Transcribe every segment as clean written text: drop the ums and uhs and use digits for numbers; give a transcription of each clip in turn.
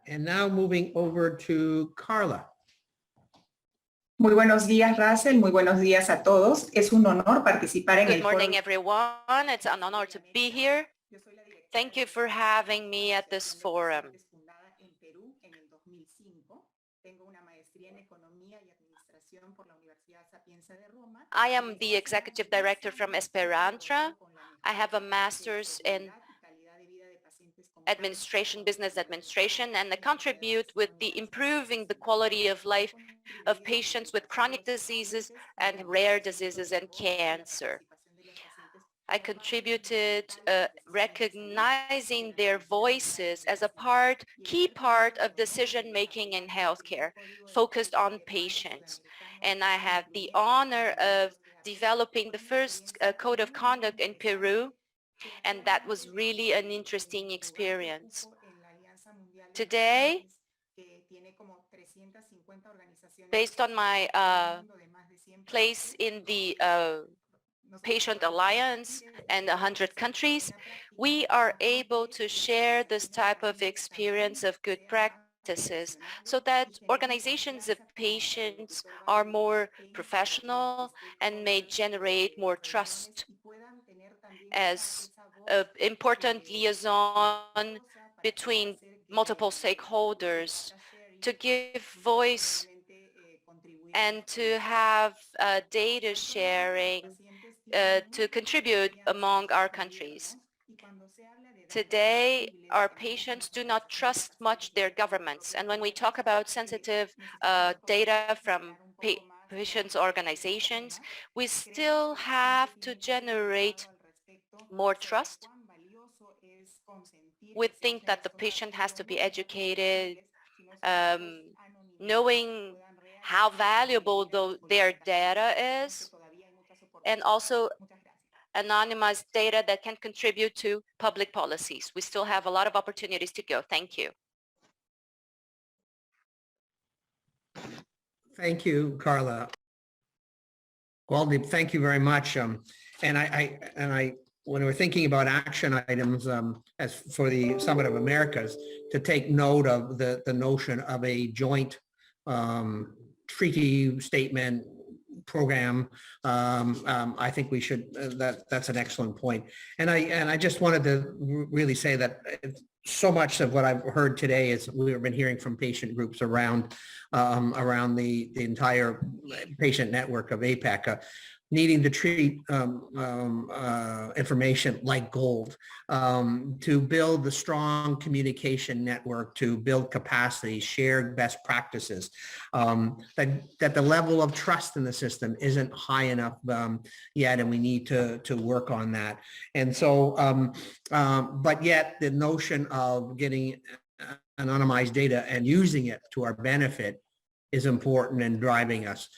And now moving over to Karla. Muy buenos días, Russell. Muy buenos días a todos. Es un honor participar en el Good morning, everyone. It's an honor to be here. Thank you for having me at this forum. I am the executive director from Esperantra. I have a master's in administration, business administration, and I contribute with the improving the quality of life of patients with chronic diseases and rare diseases and cancer. I contributed recognizing their voices as a key part of decision-making in healthcare, focused on patients. And I had the honor of developing the first code of conduct in Peru, and that was really an interesting experience. Today, based on my place in the Patient Alliance and 100 countries, we are able to share this type of experience of good practices so that organizations of patients are more professional and may generate more trust as an important liaison between multiple stakeholders to give voice and to have data sharing to contribute among our countries. Today, our patients do not trust much their governments. And when we talk about sensitive data from patients' organizations, we still have to generate more trust. We think that the patient has to be educated, knowing how valuable their data is, and also anonymized data that can contribute to public policies. We still have a lot of opportunities to go. Thank you. Thank you, Karla. Waldeep, thank you very much. When we're thinking about action items as for the Summit of Americas, to take note of the notion of a joint treaty statement program, I think we should, that's an excellent point. And I just wanted to really say that so much of what I've heard today is we've been hearing from patient groups around the entire patient network of APEC, needing to treat information like gold, to build the strong communication network, to build capacity, share best practices, that the level of trust in the system isn't high enough yet, and we need to work on that. And so, but yet the notion of getting anonymized data and using it to our benefit is important and driving us.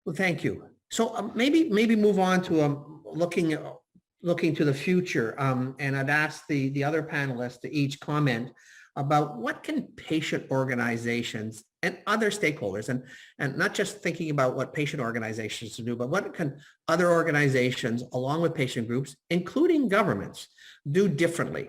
Well, thank you. So maybe move on to looking to the future, and I'd ask the other panelists to each comment about what can patient organizations and other stakeholders, and not just thinking about what patient organizations do, but what can other organizations along with patient groups, including governments, do differently?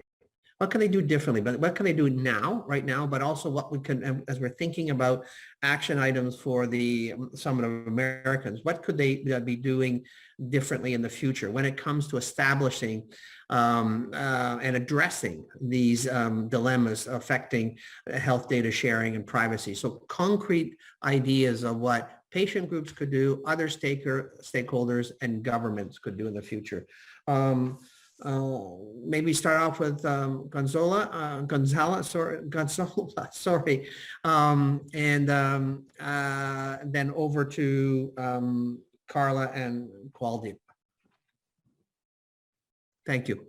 What can they do differently? But what can they do now, right now, but also what we can, as we're thinking about action items for the Summit of Americans, what could they be doing differently in the future when it comes to establishing and addressing these dilemmas affecting health data sharing and privacy? So concrete ideas of what patient groups could do, other stakeholders and governments could do in the future. Maybe start off with Gonzala, sorry, and then over to Karla and Waldeep. Thank you.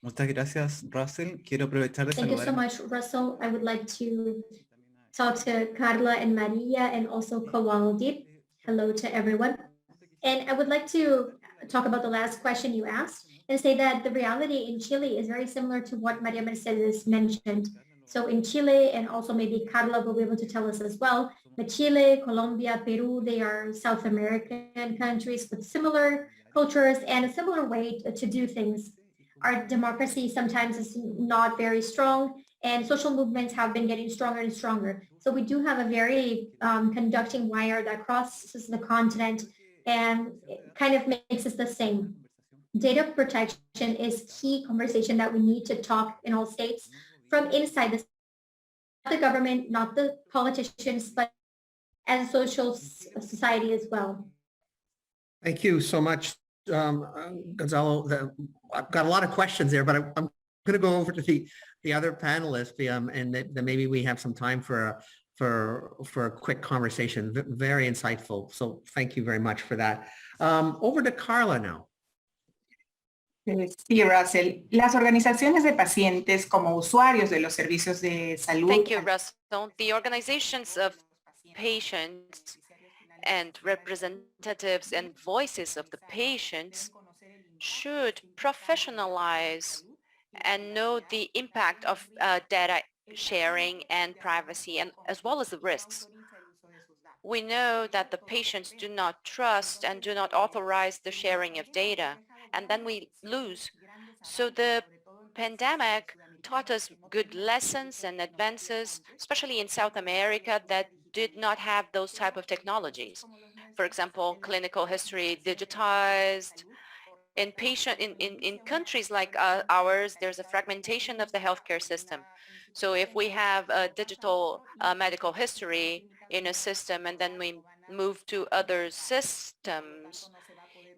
Muchas gracias, Russell. Quiero aprovechar de Thank you so much, Russell. I would like to talk to Karla and Maria and also Waldeep. Hello to everyone. And I would like to talk about the last question you asked and say that the reality in Chile is very similar to what Maria Mercedes mentioned. So in Chile, and also maybe Karla will be able to tell us as well, but Chile, Colombia, Peru, they are South American countries with similar cultures and a similar way to do things. Our democracy sometimes is not very strong, and social movements have been getting stronger and stronger. So we do have a very conducting wire that crosses the continent and it kind of makes us the same. Data protection is key conversation that we need to talk in all states from inside the government, not the politicians, but as a social society as well. Thank you so much, Gonzalo. I've got a lot of questions there, but I'm going to go over to the other panelists, and then maybe we have some time for a quick conversation. Very insightful. So thank you very much for that. Over to Karla now. Sí, Russell. Las organizaciones de pacientes como usuarios de los servicios de salud. Thank you, Russell. The organizations of patients and representatives and voices of the patients should professionalize and know the impact of data sharing and privacy, and as well as the risks. We know that the patients do not trust and do not authorize the sharing of data, and then we lose. So the pandemic taught us good lessons and advances, especially in South America, that did not have those type of technologies. For example, clinical history digitized. In countries like ours, there's a fragmentation of the healthcare system. So if we have a digital medical history in a system and then we move to other systems,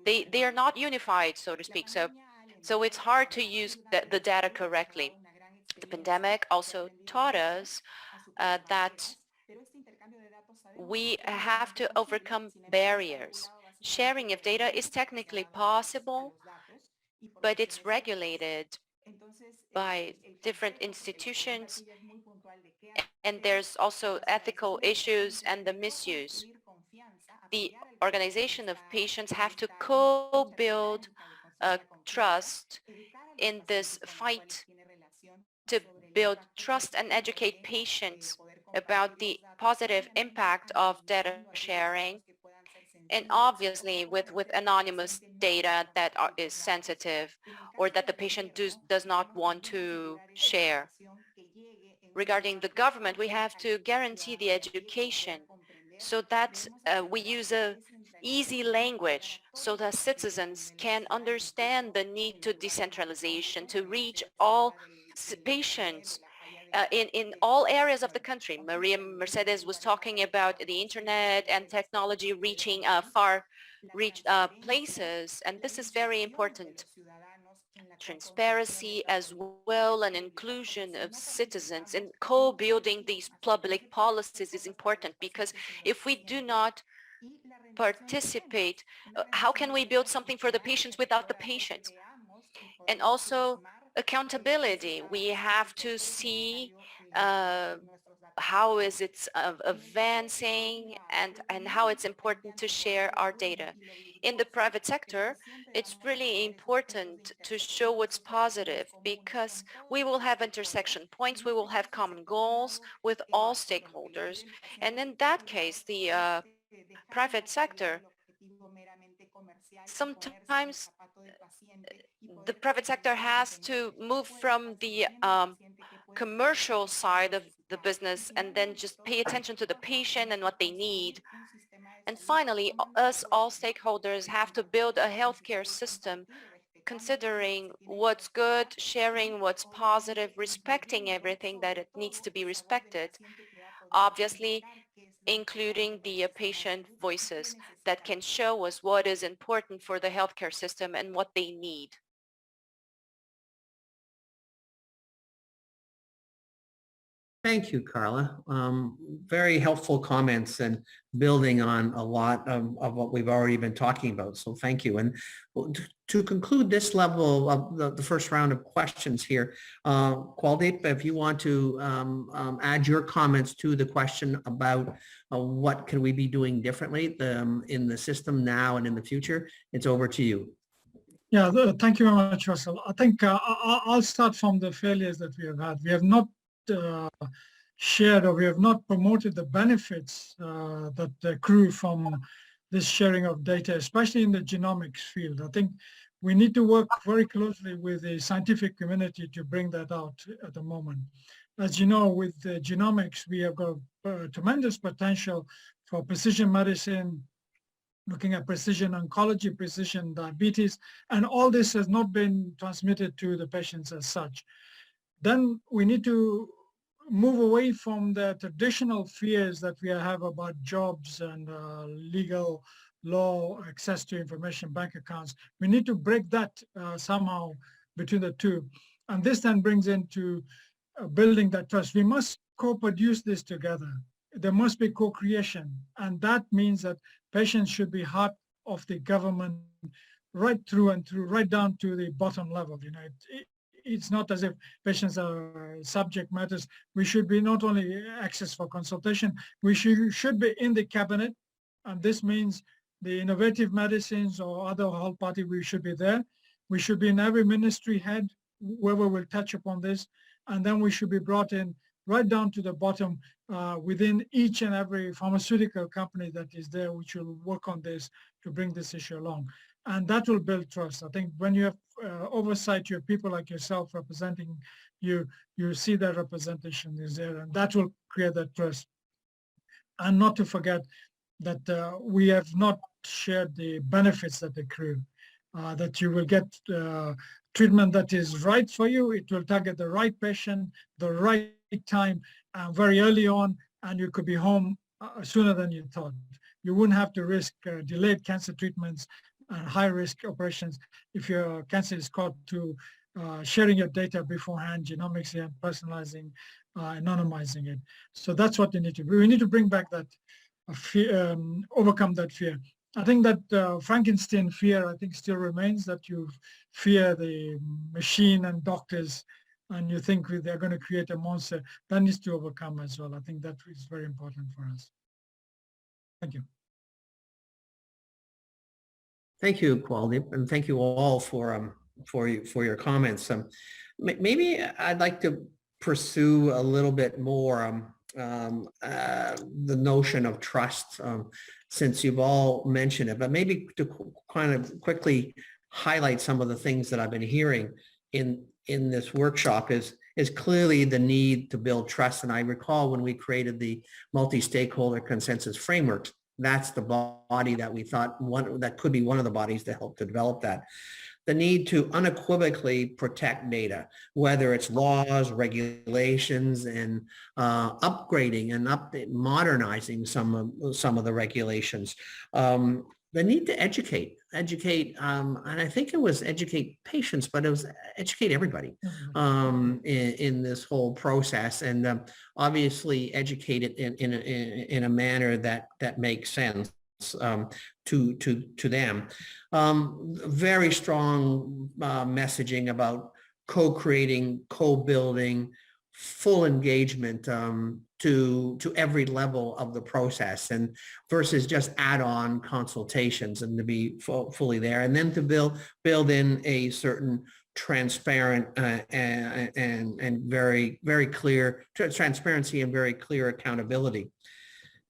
they are not unified, so to speak. So it's hard to use the data correctly. The pandemic also taught us that we have to overcome barriers. Sharing of data is technically possible, but it's regulated by different institutions, and there's also ethical issues and the misuse. The organization of patients have to co-build trust in this fight to build trust and educate patients about the positive impact of data sharing, and obviously with anonymous data that is sensitive or that the patient does not want to share. Regarding the government, we have to guarantee the education so that we use a easy language so that citizens can understand the need to decentralization, to reach all patients in all areas of the country. Maria Mercedes was talking about the internet and technology reaching far places, and this is very important. Transparency as well and inclusion of citizens in co-building these public policies is important, because if we do not participate, how can we build something for the patients without the patients? And also accountability. We have to see how is it advancing and how it's important to share our data. In the private sector, it's really important to show what's positive, because we will have intersection points, we will have common goals with all stakeholders, and in that case, the private sector, sometimes the private sector has to move from the commercial side of the business and then just pay attention to the patient and what they need. And finally, us all stakeholders have to build a healthcare system considering what's good, sharing what's positive, respecting everything that it needs to be respected. Obviously, including the patient voices that can show us what is important for the healthcare system and what they need. Thank you, Karla. Very helpful comments and building on a lot of what we've already been talking about. So thank you. And to conclude this level of the first round of questions here, Kualdeep, if you want to add your comments to the question about what can we be doing differently in the system now and in the future, it's over to you. Yeah, thank you very much, Russell. I think I'll start from the failures that we have had. We have not shared, or we have not promoted the benefits that accrue from this sharing of data, especially in the genomics field. I think we need to work very closely with the scientific community to bring that out at the moment. As you know, with genomics, we have got tremendous potential for precision medicine, looking at precision oncology, precision diabetes, and all this has not been transmitted to the patients as such. Then we need to move away from the traditional fears that we have about jobs and legal law, access to information, bank accounts. We need to break that somehow between the two. And this then brings into building that trust. We must co-produce this together. There must be co-creation. And that means that patients should be part of the government right through and through, right down to the bottom level. You know, it's not as if patients are subject matters. We should be not only access for consultation, we should be in the cabinet. And this means the innovative medicines or other whole party, we should be there. We should be in every ministry head, whoever will touch upon this. And then we should be brought in right down to the bottom within each and every pharmaceutical company that is there, which will work on this to bring this issue along. And that will build trust. I think when you have oversight, you have people like yourself representing you, you see that representation is there, and that will create that trust. And not to forget that we have not shared the benefits that accrue, that you will get treatment that is right for you. It will target the right patient, the right time, very early on, and you could be home sooner than you thought. You wouldn't have to risk delayed cancer treatments and high-risk operations if your cancer is caught to sharing your data beforehand, genomics and personalizing, anonymizing it. So that's what we need to do. We need to bring back that fear, overcome that fear. I think that Frankenstein fear, I think, still remains, that you fear the machine and doctors, and you think they're going to create a monster. That needs to overcome as well. I think that is very important for us. Thank you. Thank you, Kualdeep, and thank you all for your comments. Maybe I'd like to pursue a little bit more the notion of trust, since you've all mentioned it, but maybe to kind of quickly highlight some of the things that I've been hearing in this workshop is clearly the need to build trust. And I recall when we created the multi-stakeholder consensus frameworks, that's the body that we thought that could be one of the bodies to help to develop that. The need to unequivocally protect data, whether it's laws, regulations, and upgrading and modernizing some of the regulations. The need to educate, and I think it was educate patients, but it was educate everybody in this whole process, and obviously educate it in a manner that makes sense to them. Very strong messaging about co-creating, co-building, full engagement to every level of the process, and versus just add-on consultations, and to be fully there, and then to build in a certain transparent and very clear transparency and very clear accountability.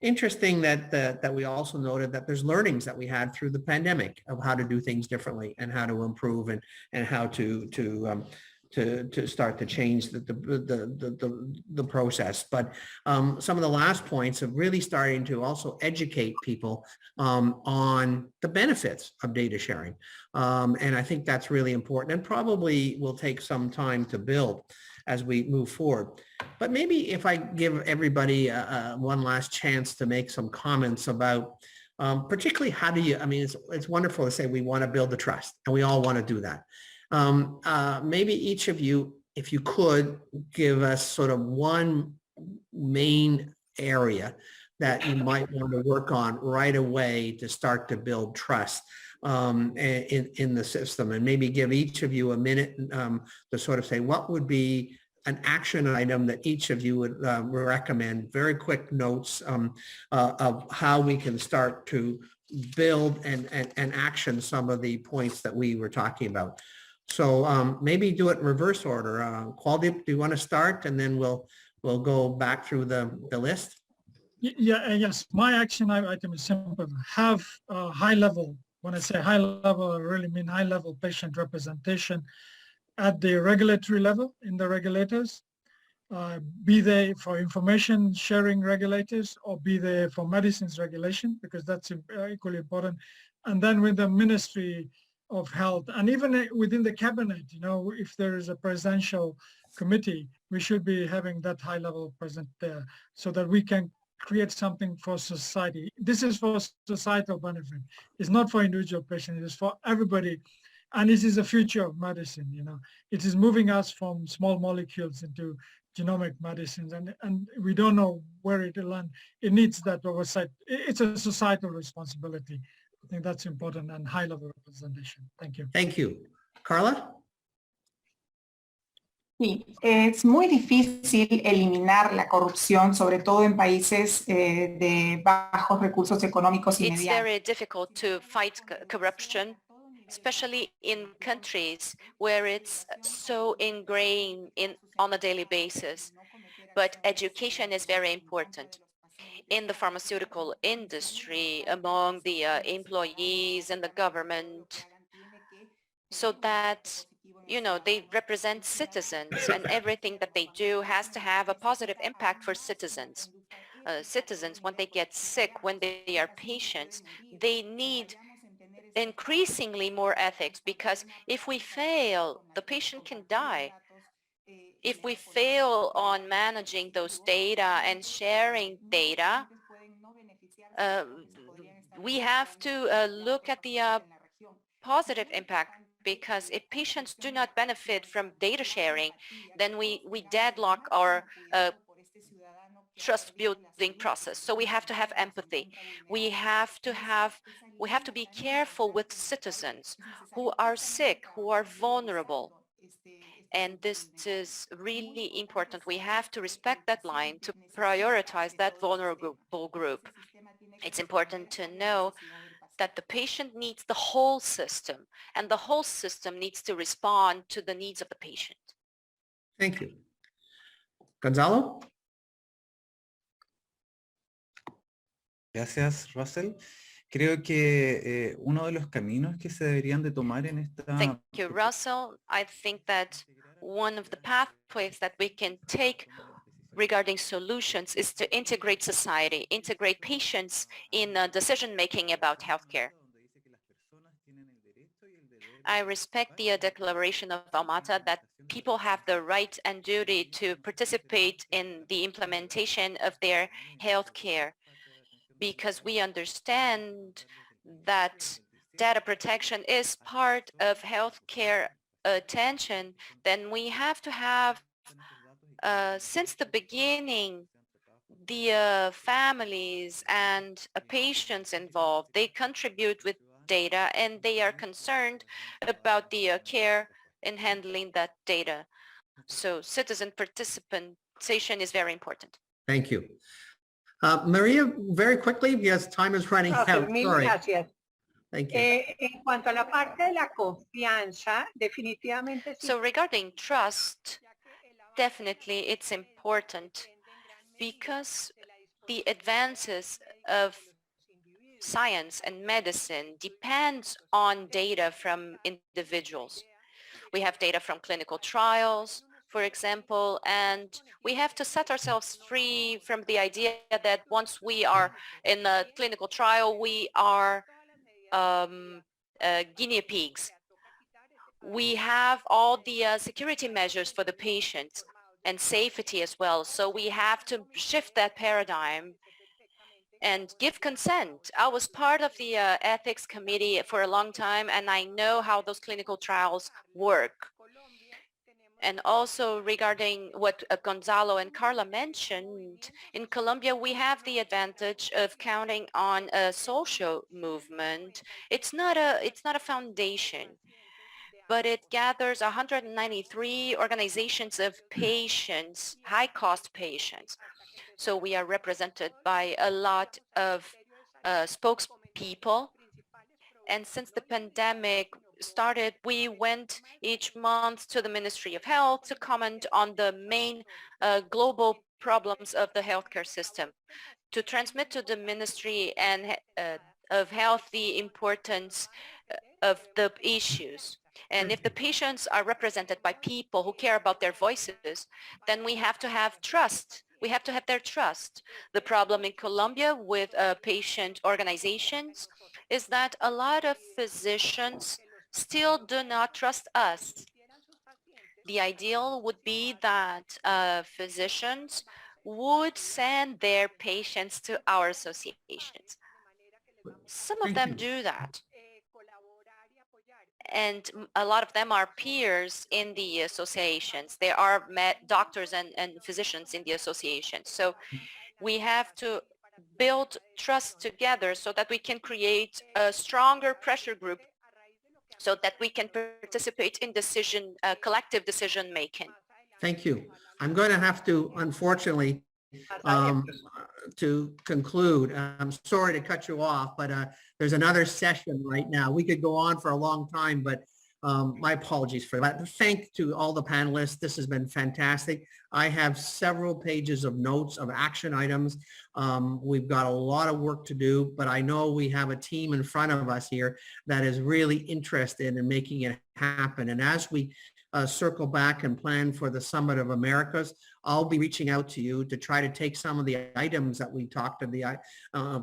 Interesting that we also noted that there's learnings that we had through the pandemic of how to do things differently and how to improve and how to start to change the process. But some of the last points of really starting to also educate people on the benefits of data sharing. And I think that's really important, and probably will take some time to build as we move forward. But maybe if I give everybody one last chance to make some comments about particularly how do you, I mean, it's wonderful to say we want to build the trust, and we all want to do that. Maybe each of you, if you could give us sort of one main area that you might want to work on right away to start to build trust in the system, and maybe give each of you a minute to sort of say what would be an action item that each of you would recommend, very quick notes of how we can start to build and action some of the points that we were talking about. So maybe do it in reverse order. Kualdeep, do you want to start, and then we'll go back through the list? Yes, my action item is simple. Have a high level. When I say high level, I really mean high level patient representation at the regulatory level in the regulators. be they for information sharing regulators or be they for medicines regulation, because that's equally important. And then with the Ministry of Health and even within the cabinet, you know, if there is a presidential committee, we should be having that high level present there so that we can create something for society. This is for societal benefit. It's not for individual patients, it's for everybody. And this is the future of medicine, you know. It is moving us from small molecules into genomic medicines, and we don't know where it will land. It needs that oversight. It's a societal responsibility. I think that's important and high level representation. Thank you. Thank you. Karla? Sí, es muy difícil eliminar la corrupción, sobre todo en países de bajos recursos económicos y It's medianos. very difficult to fight corruption, especially in countries where it's so ingrained on a daily basis. But education is very important in the pharmaceutical industry, among the employees and the government, so that, you know, they represent citizens, and everything that they do has to have a positive impact for citizens. Citizens, when they get sick, when they are patients, they need increasingly more ethics, because if we fail, the patient can die. If we fail on managing those data and sharing data, we have to look at the positive impact, because if patients do not benefit from data sharing, then we deadlock our trust building process. So we have to have empathy. We have to be careful with citizens who are sick, who are vulnerable. And this is really important. We have to respect that line to prioritize that vulnerable group. It's important to know that the patient needs the whole system, and the whole system needs to respond to the needs of the patient. Thank you. Gonzalo? Gracias, Russell. Creo que uno de los caminos que se deberían de tomar en esta... Thank you, Russell. I think that one of the pathways that we can take regarding solutions is to integrate society, integrate patients in decision-making about healthcare. I respect the declaration of Almata that people have the right and duty to participate in the implementation of their healthcare, because we understand that data protection is part of healthcare attention. Then we have to have, since the beginning, the families and patients involved. They contribute with data, and they are concerned about the care in handling that data. So citizen participation is very important. Thank you. Maria, very quickly, because time is running out. Mil Sorry. gracias. Thank you. En cuanto a la parte de la confianza, definitivamente sí. So regarding trust, definitely it's important, because the advances of science and medicine depends on data from individuals. We have data from clinical trials, for example, and we have to set ourselves free from the idea that once we are in a clinical trial, we are guinea pigs. We have all the security measures for the patients and safety as well. So we have to shift that paradigm and give consent. I was part of the ethics committee for a long time, and I know how those clinical trials work. And also regarding what Gonzalo and Karla mentioned, in Colombia we have the advantage of counting on a social movement. It's not a foundation, but it gathers 193 organizations of patients, high-cost patients. So we are represented by a lot of spokespeople. And since the pandemic started, we went each month to the Ministry of Health to comment on the main global problems of the healthcare system, to transmit to the Ministry and of Health the importance of the issues. And if the patients are represented by people who care about their voices, then we have to have trust. We have to have their trust. The problem in Colombia with patient organizations is that a lot of physicians still do not trust us. The ideal would be that physicians would send their patients to our associations. Some of Thank them you. do that. And a lot of them are peers in the associations. They are doctors and physicians in the associations. So we have to build trust together so that we can create a stronger pressure group so that we can participate in collective decision making. Thank you. I'm going to have to, unfortunately, to conclude. I'm sorry to cut you off, but there's another session right now. We could go on for a long time, but my apologies for that. Thank to all the panelists. This has been fantastic. I have several pages of notes of action items. We've got a lot of work to do, but I know we have a team in front of us here that is really interested in making it happen. And as we circle back and plan for the Summit of Americas, I'll be reaching out to you to try to take some of the items that we talked in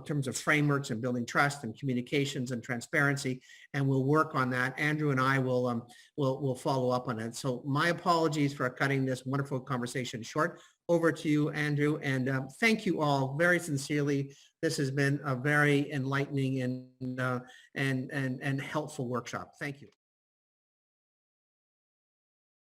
terms of frameworks and building trust and communications and transparency, and we'll work on that. Andrew and I will follow up on it. So my apologies for cutting this wonderful conversation short. Over to you, Andrew, and thank you all very sincerely. This has been a very enlightening and helpful workshop. Thank you.